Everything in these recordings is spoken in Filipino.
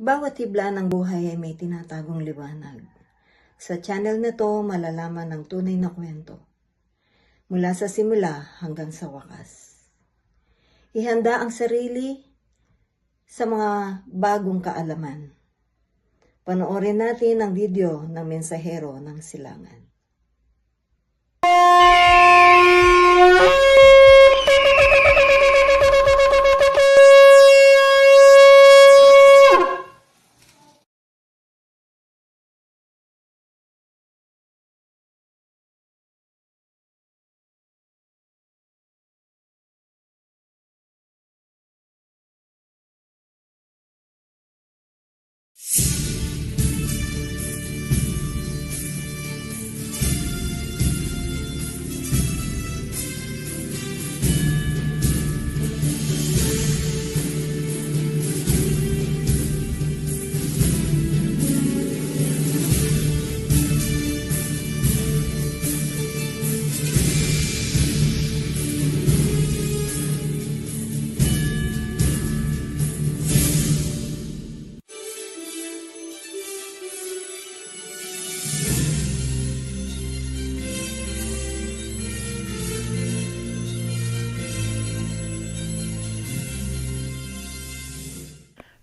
Bawat hibla ng buhay ay may tinatagong liwanag. Sa channel na to, malalaman ng tunay na kwento. Mula sa simula hanggang sa wakas. Ihanda ang sarili sa mga bagong kaalaman. Panoorin natin ang video ng Mensahero ng Silangan.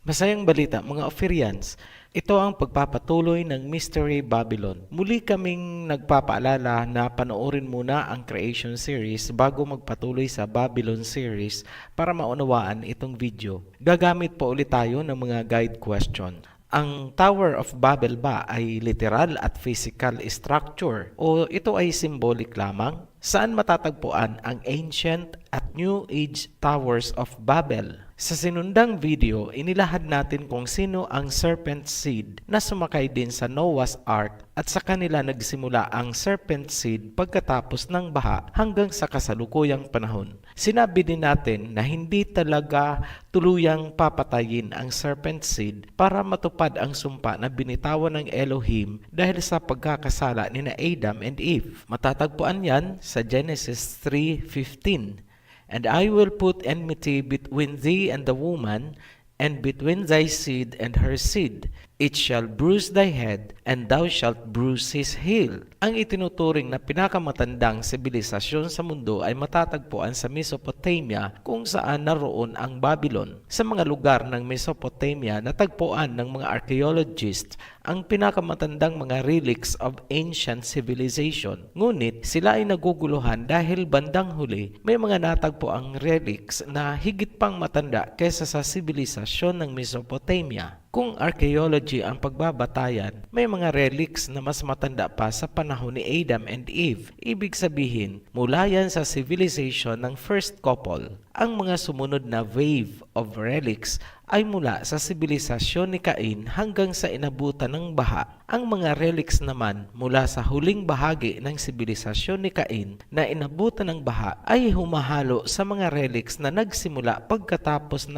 Masayang balita mga Ophirians, ito ang pagpapatuloy ng Mystery Babylon. Muli kaming nagpapaalala na panoorin muna ang Creation series bago magpatuloy sa Babylon series para maunawaan itong video. Gagamit po ulit tayo ng mga guide question. Ang Tower of Babel ba ay literal at physical structure o ito ay symbolic lamang? Saan matatagpuan ang ancient at New Age Towers of Babel? Sa sinundang video, inilahad natin kung sino ang serpent seed na sumakay din sa Noah's Ark at sa kanila nagsimula ang serpent seed pagkatapos ng baha hanggang sa kasalukuyang panahon. Sinabi din natin na hindi talaga tuluyang papatayin ang serpent seed para matupad ang sumpa na binitawan ng Elohim dahil sa pagkakasala ni Adam and Eve. Matatagpuan yan sa Genesis 3:15. And I will put enmity between thee and the woman, and between thy seed and her seed. It shall bruise thy head, and thou shalt bruise his heel. Ang itinuturing na pinakamatandang sibilisasyon sa mundo ay matatagpuan sa Mesopotamia kung saan naroon ang Babylon. Sa mga lugar ng Mesopotamia, natagpuan ng mga archaeologists ang pinakamatandang mga relics of ancient civilization. Ngunit sila ay naguguluhan dahil bandang huli may mga natagpuang relics na higit pang matanda kaysa sa sibilisasyon ng Mesopotamia. Kung archaeology ang pagbabatayan, may mga relics na mas matanda pa sa panahon ni Adam and Eve. Ibig sabihin, mula yan sa civilization ng first couple. Ang mga sumunod na wave of relics ay mula sa sibilisasyon ni Cain hanggang sa inabutan ng baha. Ang mga relics naman mula sa huling bahagi ng sibilisasyon ni Cain na inabutan ng baha ay humahalo sa mga relics na nagsimula pagkatapos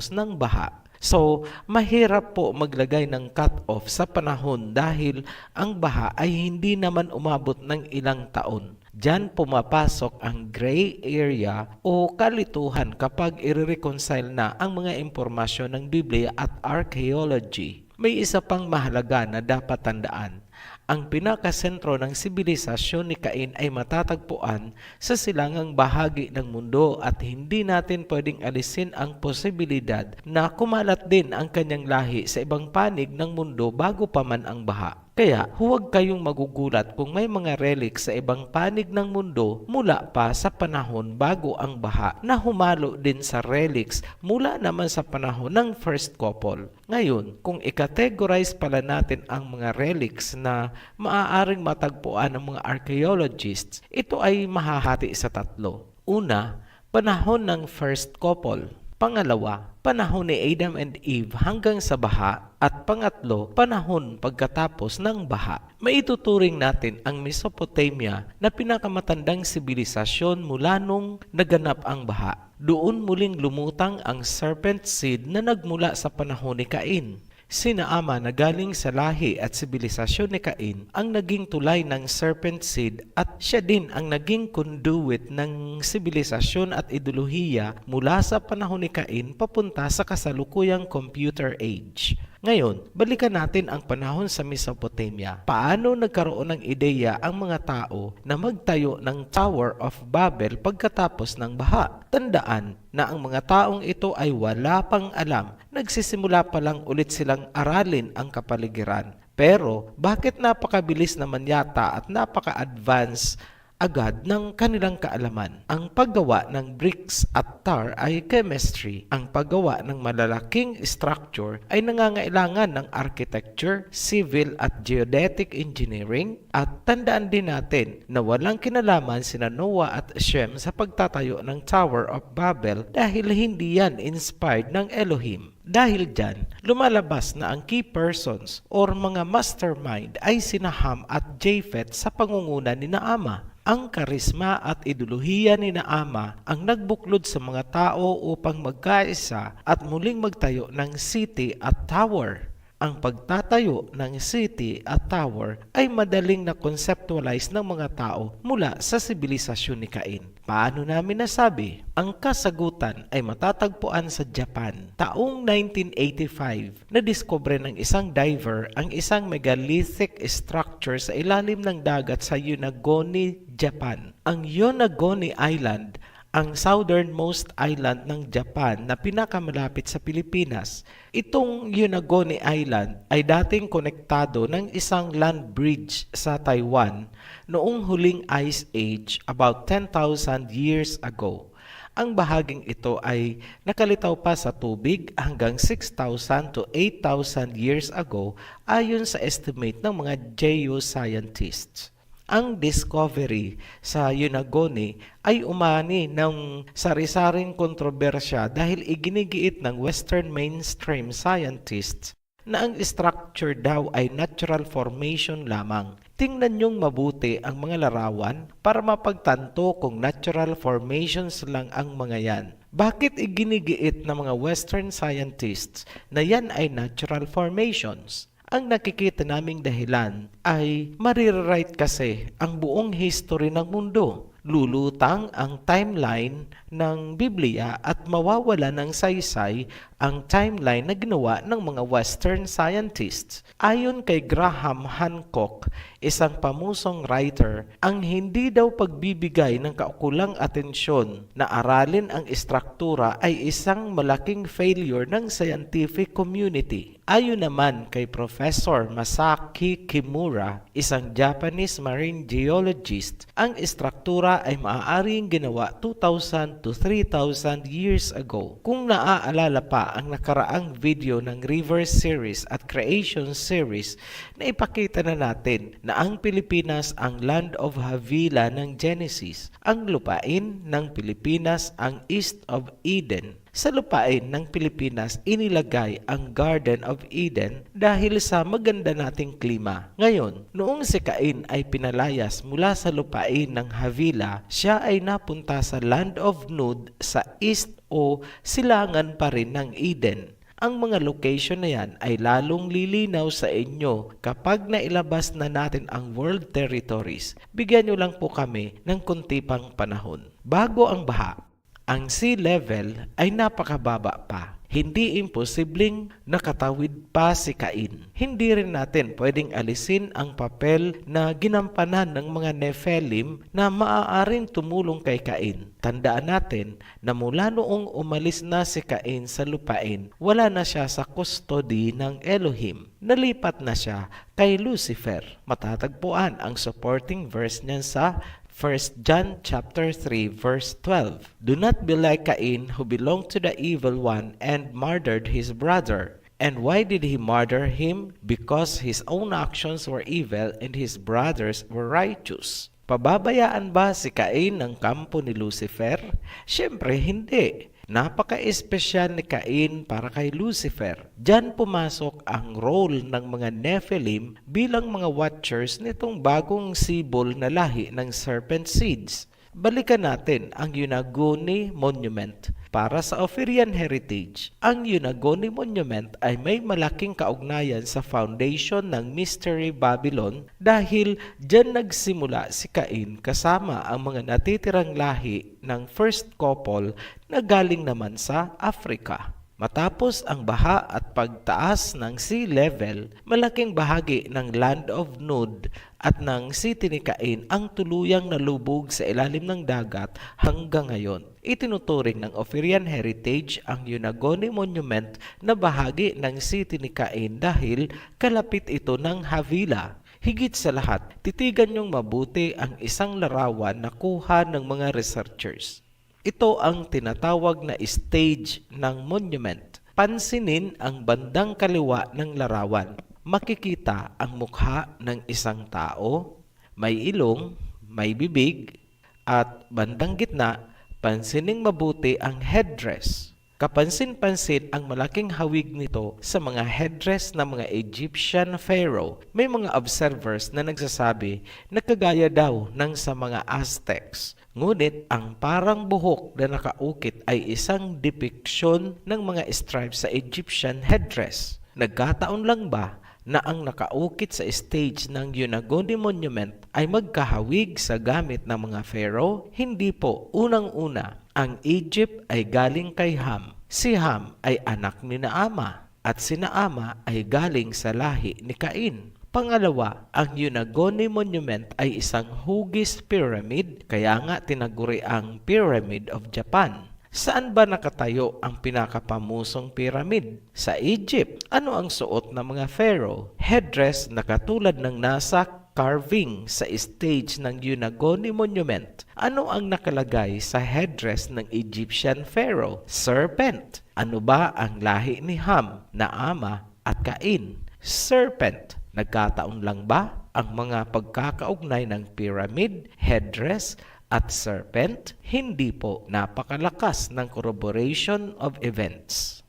ng baha. So, mahirap po maglagay ng cut-off sa panahon dahil ang baha ay hindi naman umabot ng ilang taon. Diyan pumapasok ang gray area o kalituhan kapag i-reconcile na ang mga impormasyon ng Biblia at archaeology. May isa pang mahalaga na dapat tandaan. Ang pinakasentro ng sibilisasyon ni Cain ay matatagpuan sa silangang bahagi ng mundo at hindi natin pwedeng alisin ang posibilidad na kumalat din ang kanyang lahi sa ibang panig ng mundo bago pa man ang baha. Kaya huwag kayong magugulat kung may mga relics sa ibang panig ng mundo mula pa sa panahon bago ang baha na humalo din sa relics mula naman sa panahon ng first couple. Ngayon, kung i-categorize pala natin ang mga relics na maaaring matagpuan ng mga archaeologists, ito ay mahahati sa tatlo. Una, panahon ng first couple. Pangalawa, panahon ni Adam and Eve hanggang sa baha. At pangatlo, panahon pagkatapos ng baha. Maituturing natin ang Mesopotamia na pinakamatandang sibilisasyon mula nung naganap ang baha. Doon muling lumutang ang serpent seed na nagmula sa panahon ni Cain. Sina Ama na galing sa lahi at sibilisasyon ni Cain ang naging tulay ng serpent seed at siya din ang naging conduit ng sibilisasyon at ideolohiya mula sa panahon ni Cain papunta sa kasalukuyang computer age. Ngayon, balikan natin ang panahon sa Mesopotamia. Paano nagkaroon ng ideya ang mga tao na magtayo ng Tower of Babel pagkatapos ng baha? Tandaan na ang mga taong ito ay wala pang alam. Nagsisimula pa lang ulit silang aralin ang kapaligiran. Pero bakit napakabilis naman yata at napaka-advance agad ng kanilang kaalaman? Ang paggawa ng bricks at tar ay chemistry. Ang paggawa ng malalaking structure ay nangangailangan ng architecture, civil at geodetic engineering. At tandaan din natin na walang kinalaman sina Noah at Shem sa pagtatayo ng Tower of Babel dahil hindi yan inspired ng Elohim. Dahil dyan, lumalabas na ang key persons or mga mastermind ay sina Ham at Japheth sa pangunguna ni Naama. Ang karisma at ideolohiya ni Naama ang nagbuklod sa mga tao upang magkaisa at muling magtayo ng city at tower. Ang pagtatayo ng city at tower ay madaling na-conceptualize ng mga tao mula sa sibilisasyon ni Cain. Paano namin nasabi? Ang kasagutan ay matatagpuan sa Japan. Taong 1985, nadiskubre ng isang diver ang isang megalithic structure sa ilalim ng dagat sa Yonaguni, Japan. Ang Yonaguni Island ang southernmost island ng Japan na pinakamalapit sa Pilipinas. Itong Yonaguni Island ay dating konektado ng isang land bridge sa Taiwan noong huling ice age about 10,000 years ago. Ang bahaging ito ay nakalitaw pa sa tubig hanggang 6,000 to 8,000 years ago ayon sa estimate ng mga geoscientists. Ang discovery sa Yonaguni ay umani ng sari-saring kontrobersya dahil iginigiit ng Western mainstream scientists na ang structure daw ay natural formation lamang. Tingnan niyong mabuti ang mga larawan para mapagtanto kung natural formations lang ang mga yan. Bakit iginigiit ng mga Western scientists na yan ay natural formations? Ang nakikita naming dahilan ay marirewrite kasi ang buong history ng mundo. Lulutang ang timeline ng Biblia at mawawala ng saysay ang timeline na ginawa ng mga Western scientists. Ayon kay Graham Hancock, isang pamusong writer, ang hindi daw pagbibigay ng kaukulang atensyon na aralin ang istruktura ay isang malaking failure ng scientific community. Ayon naman kay Professor Masaki Kimura, isang Japanese marine geologist, ang istruktura ay maaaring ginawa 2,000 to 3,000 years ago. Kung naaalala pa ang nakaraang video ng River Series at Creation Series, na ipakita na natin na ang Pilipinas ang land of Havilah ng Genesis. Ang lupain ng Pilipinas ang East of Eden. Sa lupain ng Pilipinas, inilagay ang Garden of Eden dahil sa maganda nating klima. Ngayon, noong si Cain ay pinalayas mula sa lupain ng Havilah, siya ay napunta sa Land of Nod sa east o silangan pa rin ng Eden. Ang mga location na yan ay lalong lilinaw sa inyo kapag nailabas na natin ang world territories. Bigyan nyo lang po kami ng kunti pang panahon. Bago ang baha, ang sea level ay napakababa pa. Hindi imposibleng nakatawid pa si Cain. Hindi rin natin pwedeng alisin ang papel na ginampanan ng mga Nephilim na maaaring tumulong kay Cain. Tandaan natin na mula noong umalis na si Cain sa lupain, wala na siya sa custody ng Elohim. Nalipat na siya kay Lucifer. Matatagpuan ang supporting verse niyan sa 1 John chapter 3 verse 12. Do not be like Cain, who belonged to the evil one and murdered his brother. And why did he murder him? Because his own actions were evil and his brothers were righteous. Pababayaan ba si Cain ng kampo ni Lucifer? Siyempre hindi. Napaka-espesyal ni Cain para kay Lucifer. Diyan pumasok ang role ng mga Nephilim bilang mga watchers nitong bagong sibol na lahi ng serpent seeds. Balikan natin ang Yunaguni Monument. Para sa Ophirian heritage, ang Yunaguni Monument ay may malaking kaugnayan sa foundation ng Mystery Babylon dahil diyan nagsimula si Cain kasama ang mga natitirang lahi ng first couple na galing naman sa Africa. Matapos ang baha at pagtaas ng sea level, malaking bahagi ng Land of Nod at ng city ni Cain ang tuluyang nalubog sa ilalim ng dagat hanggang ngayon. Itinuturing ng Ophirian heritage ang Yunaguni Monument na bahagi ng city ni Cain dahil kalapit ito ng Havilah. Higit sa lahat, titigan niyong mabuti ang isang larawan na kuha ng mga researchers. Ito ang tinatawag na stage ng monument. Pansinin ang bandang kaliwa ng larawan. Makikita ang mukha ng isang tao, may ilong, may bibig, at bandang gitna, pansining mabuti ang headdress. Kapansin-pansin ang malaking hawig nito sa mga headdress ng mga Egyptian pharaoh. May mga observers na nagsasabi na kagaya daw ng sa mga Aztecs. Ngunit ang parang buhok na nakaukit ay isang depiction ng mga stripes sa Egyptian headdress. Nagkataon lang ba na ang nakaukit sa stage ng Yunaguni Monument ay magkahawig sa gamit ng mga pharaoh? Hindi po. Unang-una, ang Egypt ay galing kay Ham. Si Ham ay anak ni Naama at si Naama ay galing sa lahi ni Cain. Pangalawa, ang Yunaguni Monument ay isang hugis pyramid, kaya nga tinaguri ang Pyramid of Japan. Saan ba nakatayo ang pinakapamusong pyramid? Sa Egypt. Ano ang suot ng mga pharaoh? Headdress na katulad ng nasa carving sa stage ng Yunaguni Monument. Ano ang nakalagay sa headdress ng Egyptian pharaoh? Serpent. Ano ba ang lahi ni Ham, Naama at Cain? Serpent. Nagkataon lang ba ang mga pagkakaugnay ng pyramid, headdress, at serpent? Hindi po. Napakalakas ng corroboration of events.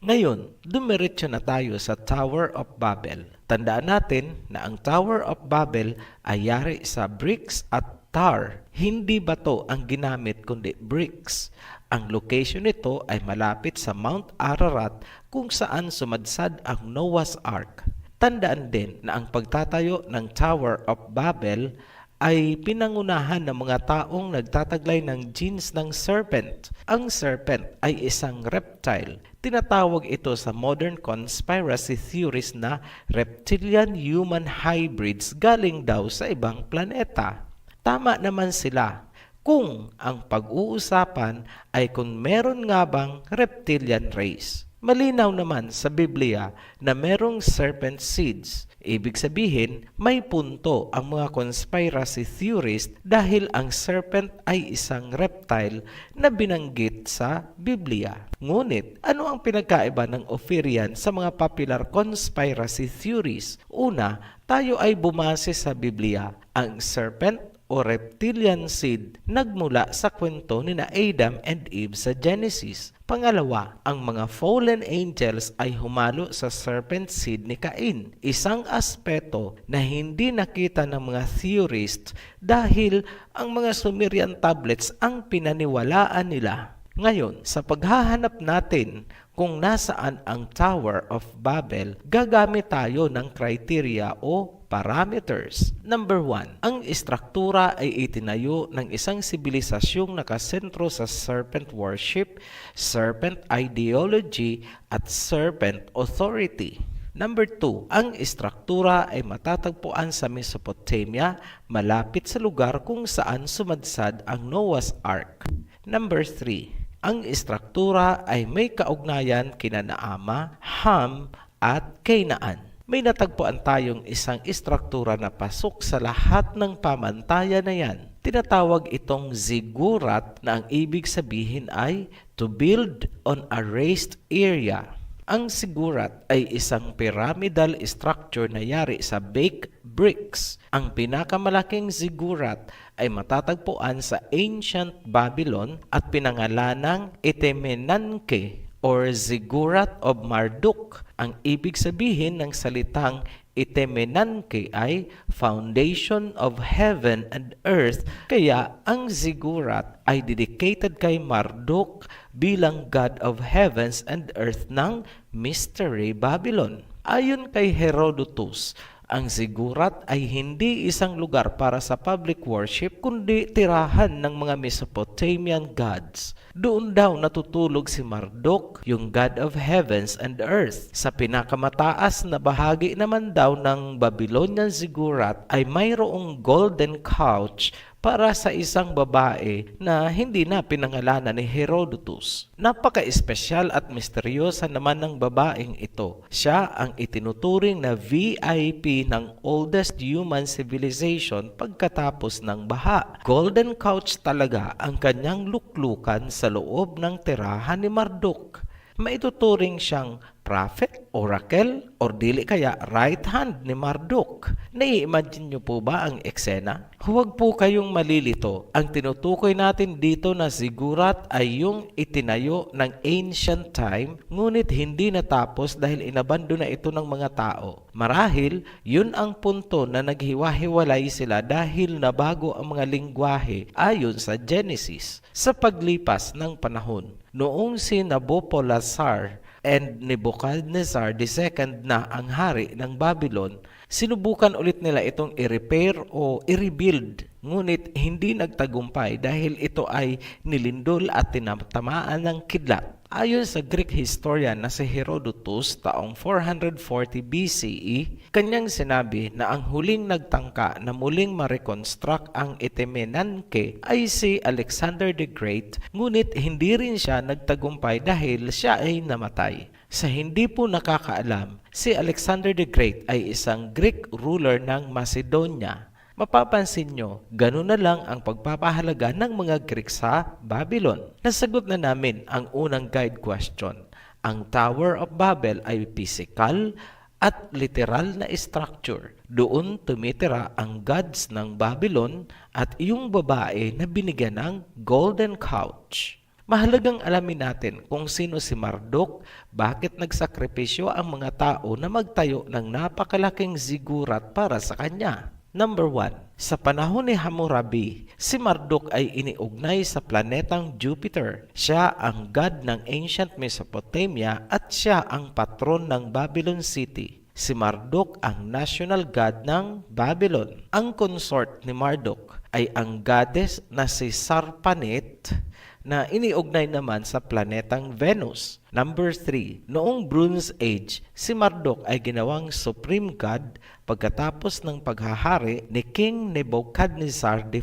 Ngayon, dumiretso na tayo sa Tower of Babel. Tandaan natin na ang Tower of Babel ay yari sa bricks at tar. Hindi bato ang ginamit kundi bricks. Ang location nito ay malapit sa Mount Ararat kung saan sumadsad ang Noah's Ark. Tandaan din na ang pagtatayo ng Tower of Babel ay pinangunahan ng mga taong nagtataglay ng genes ng serpent. Ang serpent ay isang reptile. Tinatawag ito sa modern conspiracy theories na reptilian-human hybrids galing daw sa ibang planeta. Tama naman sila kung ang pag-uusapan ay kung meron nga bang reptilian race. Malinaw naman sa Biblia na merong serpent seeds. Ibig sabihin, may punto ang mga conspiracy theorists dahil ang serpent ay isang reptile na binanggit sa Biblia. Ngunit, ano ang pinagkaiba ng Ophirian sa mga popular conspiracy theories? Una, tayo ay bumase sa Biblia. Ang serpent o reptilian seed nagmula sa kwento ni na Adam and Eve sa Genesis. Pangalawa, ang mga fallen angels ay humalo sa serpent seed ni Cain. Isang aspeto na hindi nakita ng mga theorists dahil ang mga Sumerian tablets ang pinaniwalaan nila. Ngayon, sa paghahanap natin kung nasaan ang Tower of Babel, gagamit tayo ng criteria o parameters. Number 1, ang istruktura ay itinayo ng isang sibilisasyong nakasentro sa serpent worship, serpent ideology, at serpent authority. Number 2, ang istruktura ay matatagpuan sa Mesopotamia, malapit sa lugar kung saan sumadsad ang Noah's Ark. Number 3, ang istruktura ay may kaugnayan kina Naama, Ham, at Canaan. May natagpuan tayong isang istruktura na pasok sa lahat ng pamantayan na yan. Tinatawag itong ziggurat na ang ibig sabihin ay to build on a raised area. Ang ziggurat ay isang pyramidal structure na yari sa baked bricks. Ang pinakamalaking ziggurat ay matatagpuan sa ancient Babylon at pinangalanang Etemenanke or Ziggurat of Marduk. Ang ibig sabihin ng salitang Itemenanke ay foundation of heaven and earth, kaya ang Ziggurat ay dedicated kay Marduk bilang God of heavens and earth ng Mystery Babylon. Ayon kay Herodotus, ang Ziggurat ay hindi isang lugar para sa public worship kundi tirahan ng mga Mesopotamian gods. Doon daw natutulog si Marduk, yung God of heavens and earth. Sa pinakamataas na bahagi naman daw ng Babylonian Ziggurat ay mayroong golden couch para sa isang babae na hindi na pinangalanan ni Herodotus. Napaka-espesyal at misteryosa naman ng babaeng ito. Siya ang itinuturing na VIP ng oldest human civilization pagkatapos ng baha. Golden couch talaga ang kanyang luklukan sa loob ng tirahan ni Marduk. Maituturing siyang prophet, oracle, or dili kaya right hand ni Marduk. Nai-imagine niyo po ba ang eksena? Huwag po kayong malilito. Ang tinutukoy natin dito na Ziggurat ay yung itinayo ng ancient time, ngunit hindi natapos dahil inabando na ito ng mga tao. Marahil, yun ang punto na naghiwa-hiwalay sila dahil nabago ang mga lingwahe ayon sa Genesis. Sa paglipas ng panahon, noong si Nabopolassar and Nebuchadnezzar II na ang hari ng Babylon, sinubukan ulit nila itong i-repair o i-rebuild. Ngunit hindi nagtagumpay dahil ito ay nilindol at tinatamaan ng kidlat. Ayon sa Greek historian na si Herodotus taong 440 BCE, kanyang sinabi na ang huling nagtangka na muling ma-reconstruct ang Itemenanke ay si Alexander the Great, ngunit hindi rin siya nagtagumpay dahil siya ay namatay. Sa hindi po nakakaalam, si Alexander the Great ay isang Greek ruler ng Macedonia. Mapapansin nyo, ganun na lang ang pagpapahalaga ng mga Greek sa Babylon. Nasagot na namin ang unang guide question. Ang Tower of Babel ay physical at literal na structure. Doon tumitira ang gods ng Babylon at yung babae na binigyan ng golden couch. Mahalagang alamin natin kung sino si Marduk, bakit nagsakripisyo ang mga tao na magtayo ng napakalaking ziggurat para sa kanya. Number 1. Sa panahon ni Hammurabi, si Marduk ay iniugnay sa planetang Jupiter. Siya ang god ng ancient Mesopotamia at siya ang patron ng Babylon City. Si Marduk ang national god ng Babylon. Ang consort ni Marduk ay ang goddess na si Sarpanit na iniugnay naman sa planetang Venus. Number 3. Noong Bronze Age, si Marduk ay ginawang supreme god pagkatapos ng paghahari ni King Nebuchadnezzar I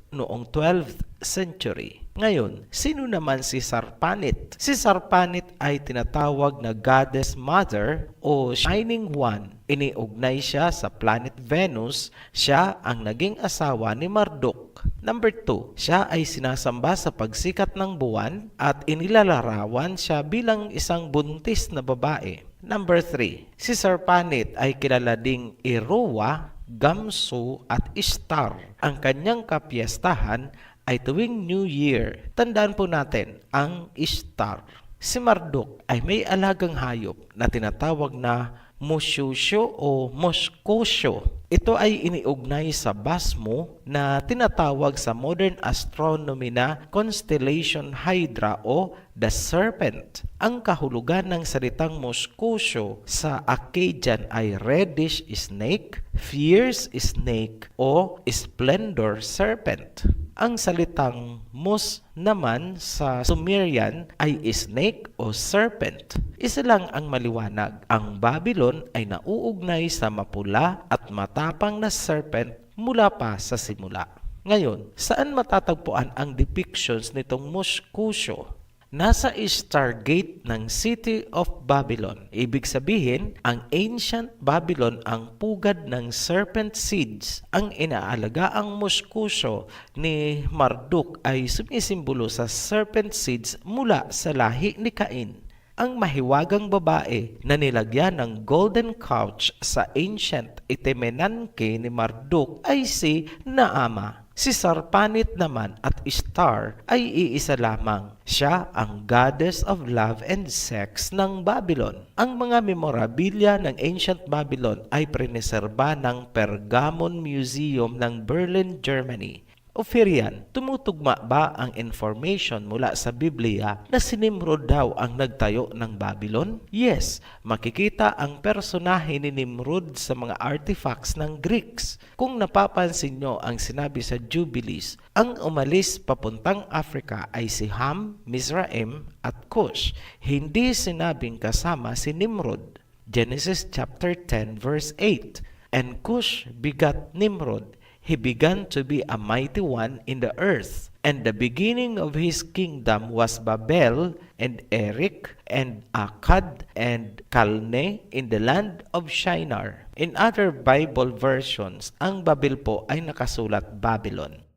noong 12th century. Ngayon, sino naman si Sarpanit? Si Sarpanit ay tinatawag na Goddess Mother o Shining One. Iniugnay siya sa planet Venus. Siya ang naging asawa ni Marduk. Number 2, siya ay sinasamba sa pagsikat ng buwan at inilalarawan siya bilang isang buntis na babae. Number 3, si Sarpanit ay kilala ding Iroa, Gamsu at Ishtar. Ang kanyang kapiyastahan ay tuwing New Year. Tandaan po natin ang Ishtar. Si Marduk ay may alagang hayop na tinatawag na Moshusho o Moskosyo. Ito ay iniugnay sa basmo na tinatawag sa modern astronomy na Constellation Hydra o The Serpent. Ang kahulugan ng salitang Moskosyo sa Akkadian ay reddish snake, fierce snake o splendor serpent. Ang salitang Mos naman sa Sumerian ay snake o serpent. Isa lang ang maliwanag. Ang Babylon ay nauugnay sa mapula at matapang na serpent mula pa sa simula. Ngayon, saan matatagpuan ang depictions nitong Moskosyo? Nasa Stargate ng City of Babylon. Ibig sabihin, ang ancient Babylon ang pugad ng serpent seeds. Ang inaalagaang Moskosyo ni Marduk ay sumisimbolo sa serpent seeds mula sa lahi ni Cain. Ang mahiwagang babae na nilagyan ng golden couch sa ancient Itemenanke ni Marduk ay si Naama. Si Sarpanit naman at Ishtar ay iisa lamang. Siya ang goddess of love and sex ng Babylon. Ang mga memorabilia ng Ancient Babylon ay preneserba ng Pergamon Museum ng Berlin, Germany. Ophirian, tumutugma ba ang information mula sa Biblia na si Nimrod daw ang nagtayo ng Babylon? Yes, makikita ang personahe ni Nimrod sa mga artifacts ng Greeks. Kung napapansin nyo ang sinabi sa Jubilees, ang umalis papuntang Africa ay si Ham, Mizraim at Cush. Hindi sinabing kasama si Nimrod. Genesis chapter 10 verse 8. And Cush begat Nimrod. He began to be a mighty one in the earth, and the beginning of his kingdom was Babel, and Erech, and Akkad, and Calne in the land of Shinar. In other Bible versions, ang Babel po ay nakasulat Babylon.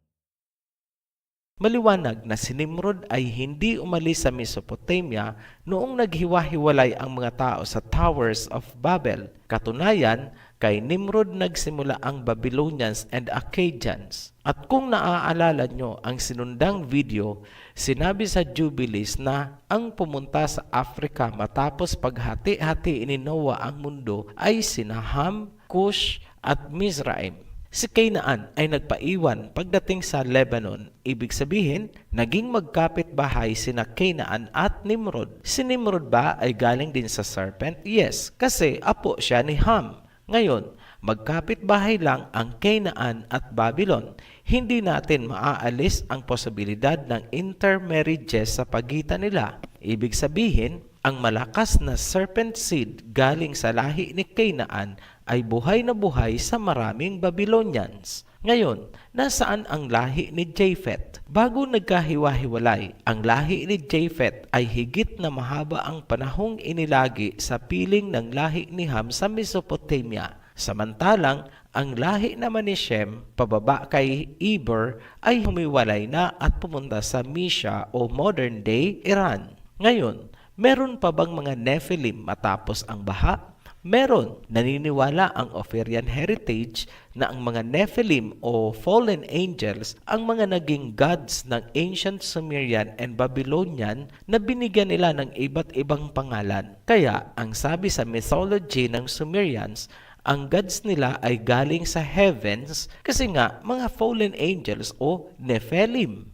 Maliwanag na si Nimrod ay hindi umalis sa Mesopotamia noong naghiwa-hiwalay ang mga tao sa Towers of Babel. Katunayan, kay Nimrod nagsimula ang Babylonians and Akkadians. At kung naaalala nyo ang sinundang video, sinabi sa Jubilees na ang pumunta sa Africa matapos paghati-hati ni Noah ang mundo ay sina Ham, Cush at Mizraim. Si Canaan ay nagpaiwan pagdating sa Lebanon. Ibig sabihin, naging magkapit-bahay sina Canaan at Nimrod. Si Nimrod ba ay galing din sa serpent? Yes, kasi apo siya ni Ham. Ngayon, magkapit-bahay lang ang Canaan at Babylon. Hindi natin maaalis ang posibilidad ng intermarriages sa pagitan nila. Ibig sabihin, ang malakas na serpent seed galing sa lahi ni Canaan ay buhay na buhay sa maraming Babylonians. Ngayon, nasaan ang lahi ni Japheth? Bago nagkahiwa-hiwalay, ang lahi ni Japheth ay higit na mahaba ang panahong inilagi sa piling ng lahi ni Ham sa Mesopotamia. Samantalang, ang lahi naman ni Shem, pababa kay Eber, ay humiwalay na at pumunta sa Mesha o modern-day Iran. Ngayon, meron pa bang mga Nephilim matapos ang baha? Meron. Naniniwala ang Ophirian heritage na ang mga Nephilim o fallen angels ang mga naging gods ng ancient Sumerian and Babylonian na binigyan nila ng iba't ibang pangalan. Kaya, ang sabi sa mythology ng Sumerians, ang gods nila ay galing sa heavens kasi nga mga fallen angels o Nephilim.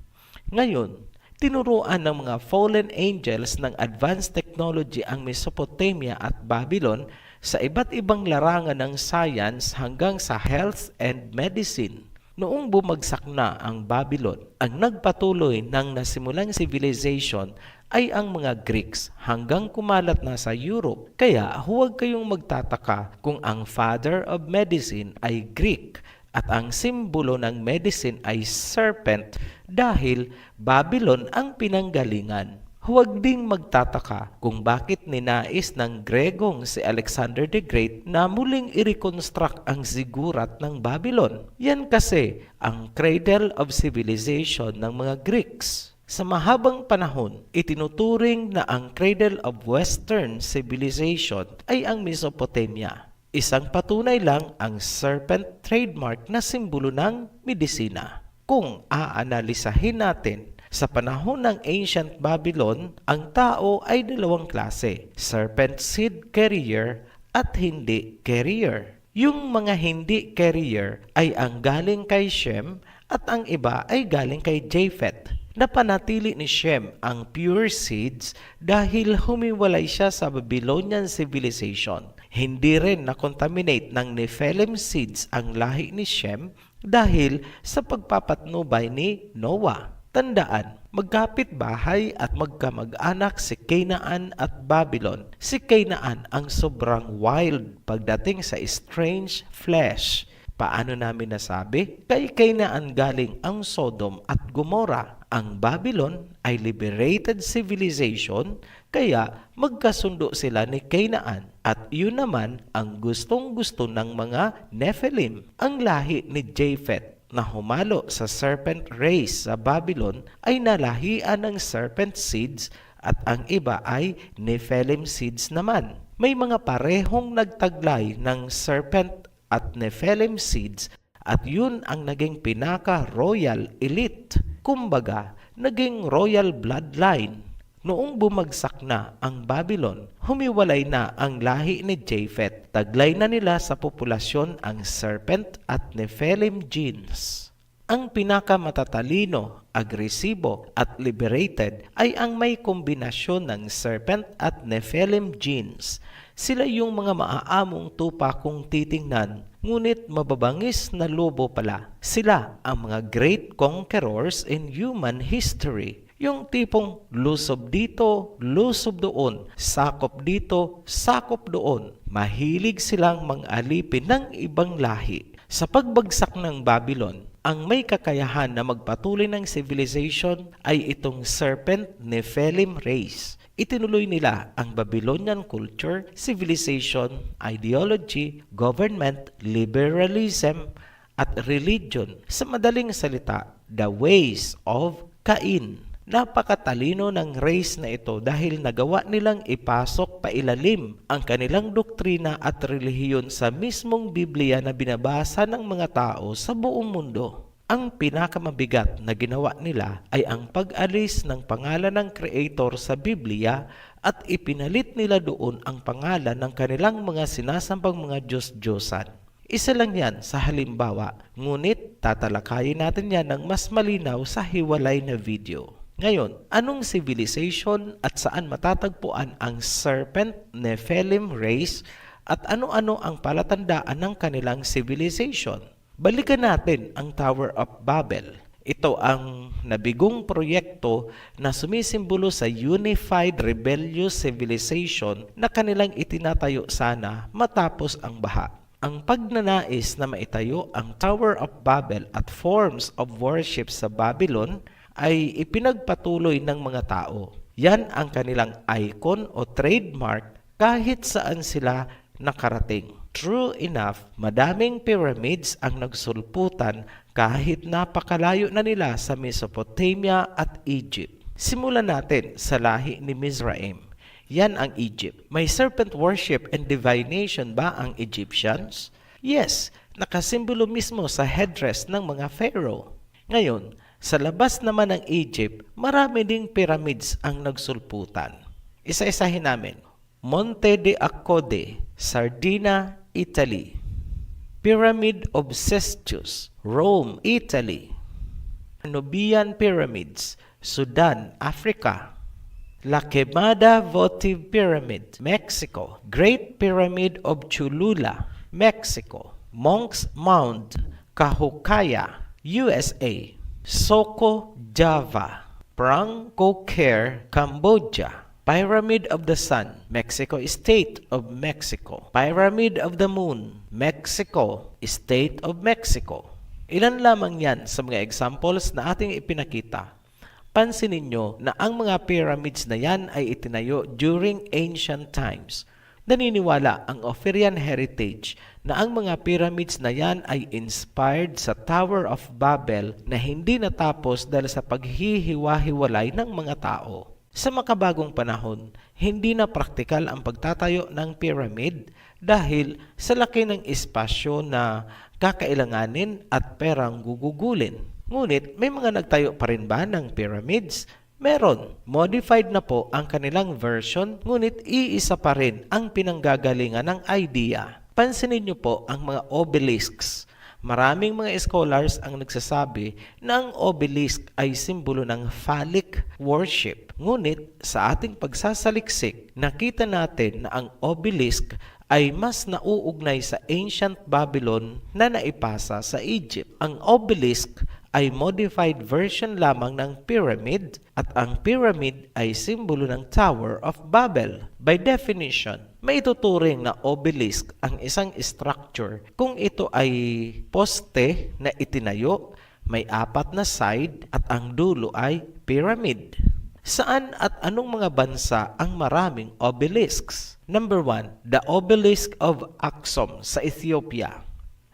Ngayon, tinuruan ng mga fallen angels ng advanced technology ang Mesopotamia at Babylon sa iba't ibang larangan ng science hanggang sa health and medicine. Noong bumagsak na ang Babylon, ang nagpatuloy ng nasimulang civilization ay ang mga Greeks hanggang kumalat na sa Europe. Kaya huwag kayong magtataka kung ang father of medicine ay Greek at ang simbolo ng medicine ay serpent dahil Babylon ang pinanggalingan. Huwag ding magtataka kung bakit ninais ng Gregong si Alexander the Great na muling i-reconstruct ang zigurat ng Babylon. Yan kasi ang cradle of civilization ng mga Greeks. Sa mahabang panahon, itinuturing na ang cradle of Western civilization ay ang Mesopotamia. Isang patunay lang ang serpent trademark na simbolo ng medisina. Kung aanalisahin natin, sa panahon ng Ancient Babylon, ang tao ay dalawang klase, serpent seed carrier at hindi carrier. Yung mga hindi carrier ay ang galing kay Shem at ang iba ay galing kay Japheth. Napanatili ni Shem ang pure seeds dahil humiwalay siya sa Babylonian civilization. Hindi rin na-contaminate ng Nephilim seeds ang lahi ni Shem dahil sa pagpapatnubay ni Noah. Tandaan, magkapit-bahay at magkamag-anak si Canaan at Babylon. Si Canaan ang sobrang wild pagdating sa strange flesh. Paano namin nasabi? Kay Canaan galing ang Sodom at Gomorrah. Ang Babylon ay liberated civilization, kaya magkasundo sila ni Canaan. At yun naman ang gustong-gusto ng mga Nephilim. Ang lahi ni Japheth na humalo sa serpent race sa Babylon ay nalahian ng serpent seeds at ang iba ay Nephilim seeds naman. May mga parehong nagtaglay ng serpent at Nephilim seeds At yun ang naging pinaka-royal elite. Kumbaga, naging royal bloodline. Noong bumagsak na ang Babylon, humiwalay na ang lahi ni Japheth. Taglay na nila sa populasyon ang serpent at Nephilim genes. Ang pinakamatatalino, agresibo at liberated ay ang may kombinasyon ng serpent at Nephilim genes. Sila yung mga maaamong tupa kung titingnan, ngunit mababangis na lobo pala. Sila ang mga great conquerors in human history. Yung tipong lusob dito, lusob doon, sakop dito, sakop doon. Mahilig silang mang-alipin ng ibang lahi. Sa pagbagsak ng Babylon, ang may kakayahan na magpatuloy ng civilization ay itong serpent Nephilim race. Itinuloy nila ang Babylonian culture, civilization, ideology, government, liberalism, at religion. Sa madaling salita, the ways of Cain. Napakatalino ng race na ito dahil nagawa nilang ipasok pailalim ang kanilang doktrina at relihiyon sa mismong Biblia na binabasa ng mga tao sa buong mundo. Ang pinakamabigat na ginawa nila ay ang pag-alis ng pangalan ng Creator sa Biblia at ipinalit nila doon ang pangalan ng kanilang mga sinasambang mga Diyos-Diyosan. Isa lang yan sa halimbawa, ngunit tatalakayin natin yan ng mas malinaw sa hiwalay na video. Ngayon, anong civilization at saan matatagpuan ang serpent Nephilim race at ano-ano ang palatandaan ng kanilang civilization? Balikan natin ang Tower of Babel. Ito ang nabigong proyekto na sumisimbolo sa unified rebellious civilization na kanilang itinatayo sana matapos ang baha. Ang pagnanais na maitayo ang Tower of Babel at forms of worship sa Babylon ay ipinagpatuloy ng mga tao. Yan ang kanilang icon o trademark kahit saan sila nakarating. True enough, madaming pyramids ang nagsulputan kahit napakalayo na nila sa Mesopotamia at Egypt. Simulan natin sa lahi ni Mizraim. Yan ang Egypt. May serpent worship and divination ba ang Egyptians? Yes, nakasimbolo mismo sa headdress ng mga pharaoh. Ngayon, sa labas naman ng Egypt, marami ding pyramids ang nagsulputan. Isa-isahin namin. Monte de Accode, Sardinia, Italy. Pyramid of Cestius, Rome, Italy. Nubian Pyramids, Sudan, Africa. La Quemada Votive Pyramid, Mexico. Great Pyramid of Cholula, Mexico. Monk's Mound, Cahucaya, USA. Soko, Java. Prang Kokher, Cambodia. Pyramid of the Sun, Mexico, State of Mexico. Pyramid of the Moon, Mexico, State of Mexico. Ilan lamang yan sa mga examples na ating ipinakita. Pansinin nyo na ang mga pyramids na yan ay itinayo during ancient times. Naniniwala ang Ophirian heritage na ang mga pyramids na yan ay inspired sa Tower of Babel na hindi natapos dahil sa paghihiwa-hiwalay ng mga tao. Sa makabagong panahon, hindi na praktikal ang pagtatayo ng pyramid dahil sa laki ng espasyo na kakailanganin at perang gugugulin. Ngunit may mga nagtayo pa rin ba ng pyramids? Meron. Modified na po ang kanilang version, ngunit iisa pa rin ang pinanggagalingan ng idea. Pansinin niyo po ang mga obelisks. Maraming mga scholars ang nagsasabi na ang obelisk ay simbolo ng phallic worship. Ngunit sa ating pagsasaliksik, nakita natin na ang obelisk ay mas nauugnay sa ancient Babylon na naipasa sa Egypt. Ang obelisk ay modified version lamang ng pyramid at ang pyramid ay simbolo ng Tower of Babel. By definition, maituturing na obelisk ang isang structure kung ito ay poste na itinayo, may apat na side at ang dulo ay pyramid. Saan at anong mga bansa ang maraming obelisks? Number 1, the obelisk of Aksum sa Ethiopia.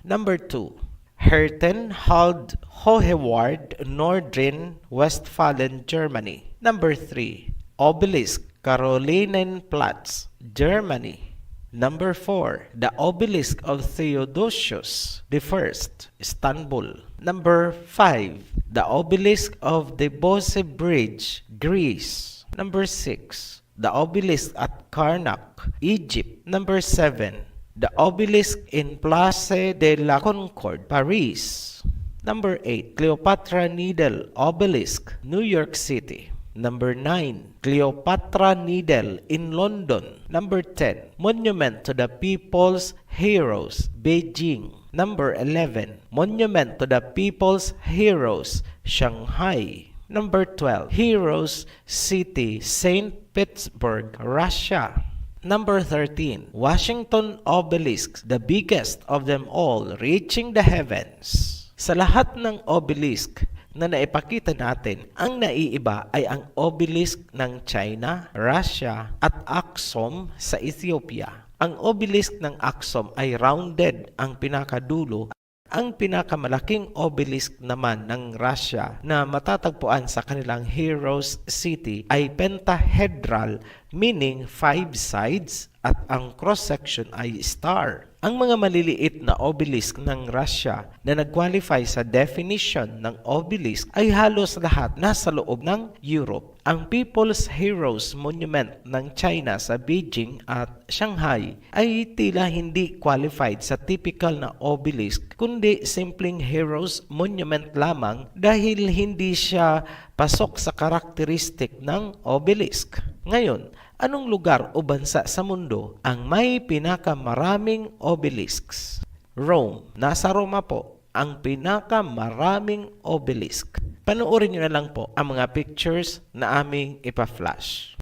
Number 2, Hertenhald Hoheward, Nordrhein Westphalen, Germany. Number 3, Obelisk, Carolinenplatz, Germany. Number 4, the obelisk of Theodosius I, Istanbul. Number 5, the obelisk of the Bose Bridge, Greece. Number 6, the obelisk at Karnak, Egypt. Number 7, the obelisk in Place de la Concorde, Paris. Number 8, Cleopatra Needle Obelisk, New York City. Number 9, Cleopatra Needle in London. Number 10, Monument to the People's Heroes, Beijing. Number 11, Monument to the People's Heroes, Shanghai. Number 12, Heroes City, St. Petersburg, Russia. Number 13, Washington Obelisk, the biggest of them all, reaching the heavens. Sa lahat ng obelisk na naipakita natin, ang naiiba ay ang obelisk ng China, Russia, at Aksum sa Ethiopia. Ang obelisk ng Aksum ay rounded ang pinakadulo. Ang pinakamalaking obelisk naman ng Russia na matatagpuan sa kanilang Heroes City ay pentahedral, meaning 5 sides, at ang cross-section ay star. Ang mga maliliit na obelisk ng Russia na nag-qualify sa definition ng obelisk ay halos lahat nasa loob ng Europe. Ang People's Heroes Monument ng China sa Beijing at Shanghai ay tila hindi qualified sa typical na obelisk, kundi simpleng Heroes Monument lamang dahil hindi siya pasok sa karakteristik ng obelisk. Ngayon, anong lugar o bansa sa mundo ang may pinakamaraming obelisks? Rome. Nasa Roma po ang pinakamaraming obelisk. Panoorin nyo na lang po ang mga pictures na aming ipa-flash.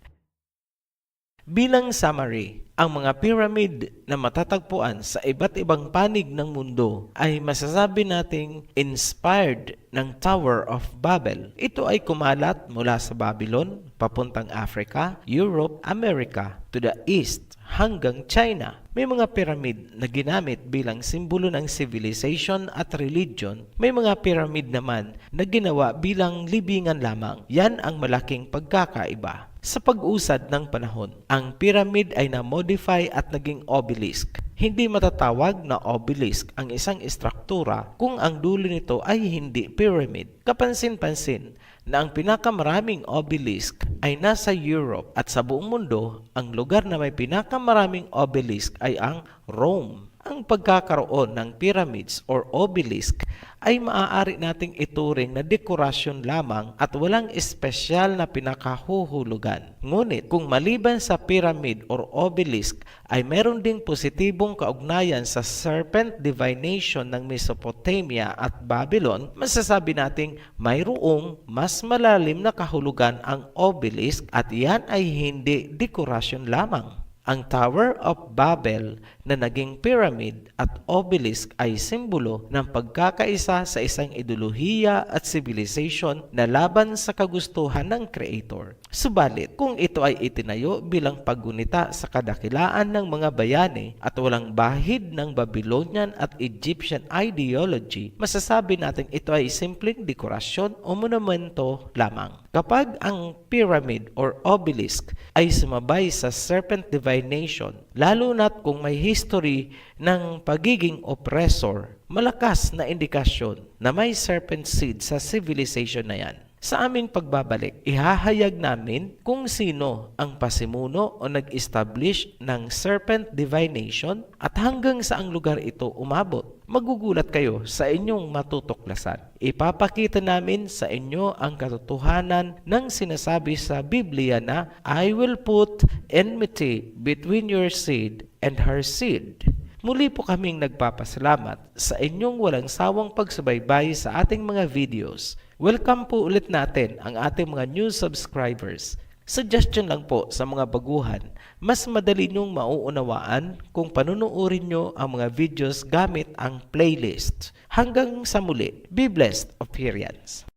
Bilang summary, ang mga pyramid na matatagpuan sa iba't ibang panig ng mundo ay masasabi nating inspired ng Tower of Babel. Ito ay kumalat mula sa Babylon, papuntang Africa, Europe, America, to the east, hanggang China. May mga pyramid na ginamit bilang simbolo ng civilization at religion. May mga pyramid naman na ginawa bilang libingan lamang. Yan ang malaking pagkakaiba. Sa pag-usad ng panahon, ang pyramid ay na-modify at naging obelisk. Hindi matatawag na obelisk ang isang istruktura kung ang dulo nito ay hindi pyramid. Kapansin-pansin na ang pinakamaraming obelisk ay nasa Europe at sa buong mundo, ang lugar na may pinakamaraming obelisk ay ang Rome. Ang pagkakaroon ng pyramids or obelisk ay maaari nating ituring na dekorasyon lamang at walang espesyal na pinakahuhulugan. Ngunit kung maliban sa pyramid or obelisk ay meron ding positibong kaugnayan sa serpent divination ng Mesopotamia at Babylon, masasabi nating mayroong mas malalim na kahulugan ang obelisk at yan ay hindi dekorasyon lamang. Ang Tower of Babel na naging pyramid at obelisk ay simbolo ng pagkakaisa sa isang ideolohiya at civilization na laban sa kagustuhan ng Creator. Subalit, kung ito ay itinayo bilang paggunita sa kadakilaan ng mga bayani at walang bahid ng Babylonian at Egyptian ideology, masasabi natin ito ay simpleng dekorasyon o monumento lamang. Kapag ang pyramid or obelisk ay sumabay sa serpent divination, lalo na't kung may history ng pagiging oppressor, malakas na indikasyon na may serpent seed sa civilization na yan. Sa aming pagbabalik, ihahayag namin kung sino ang pasimuno o nag-establish ng serpent divination at hanggang saang lugar ito umabot. Magugulat kayo sa inyong matutuklasan. Ipapakita namin sa inyo ang katotohanan ng sinasabi sa Biblia na I will put enmity between your seed and her seed. Muli po kaming nagpapasalamat sa inyong walang sawang pagsubaybay sa ating mga videos. Welcome po ulit natin ang ating mga new subscribers. Suggestion lang po sa mga baguhan, mas madali nyong mauunawaan kung panunuorin nyo ang mga videos gamit ang playlist. Hanggang sa muli, be blessed, Operians!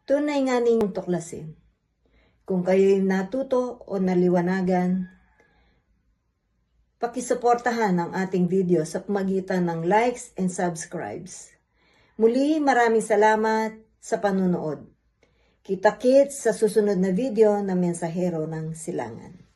Tunay nga ninyong tuklasin. Kung kayo'y natuto o naliwanagan, pakisuportahan ang ating video sa pamagitan ng likes and subscribes. Muli, maraming salamat sa panunood. Kita-kits sa susunod na video na Mensahero ng Silangan.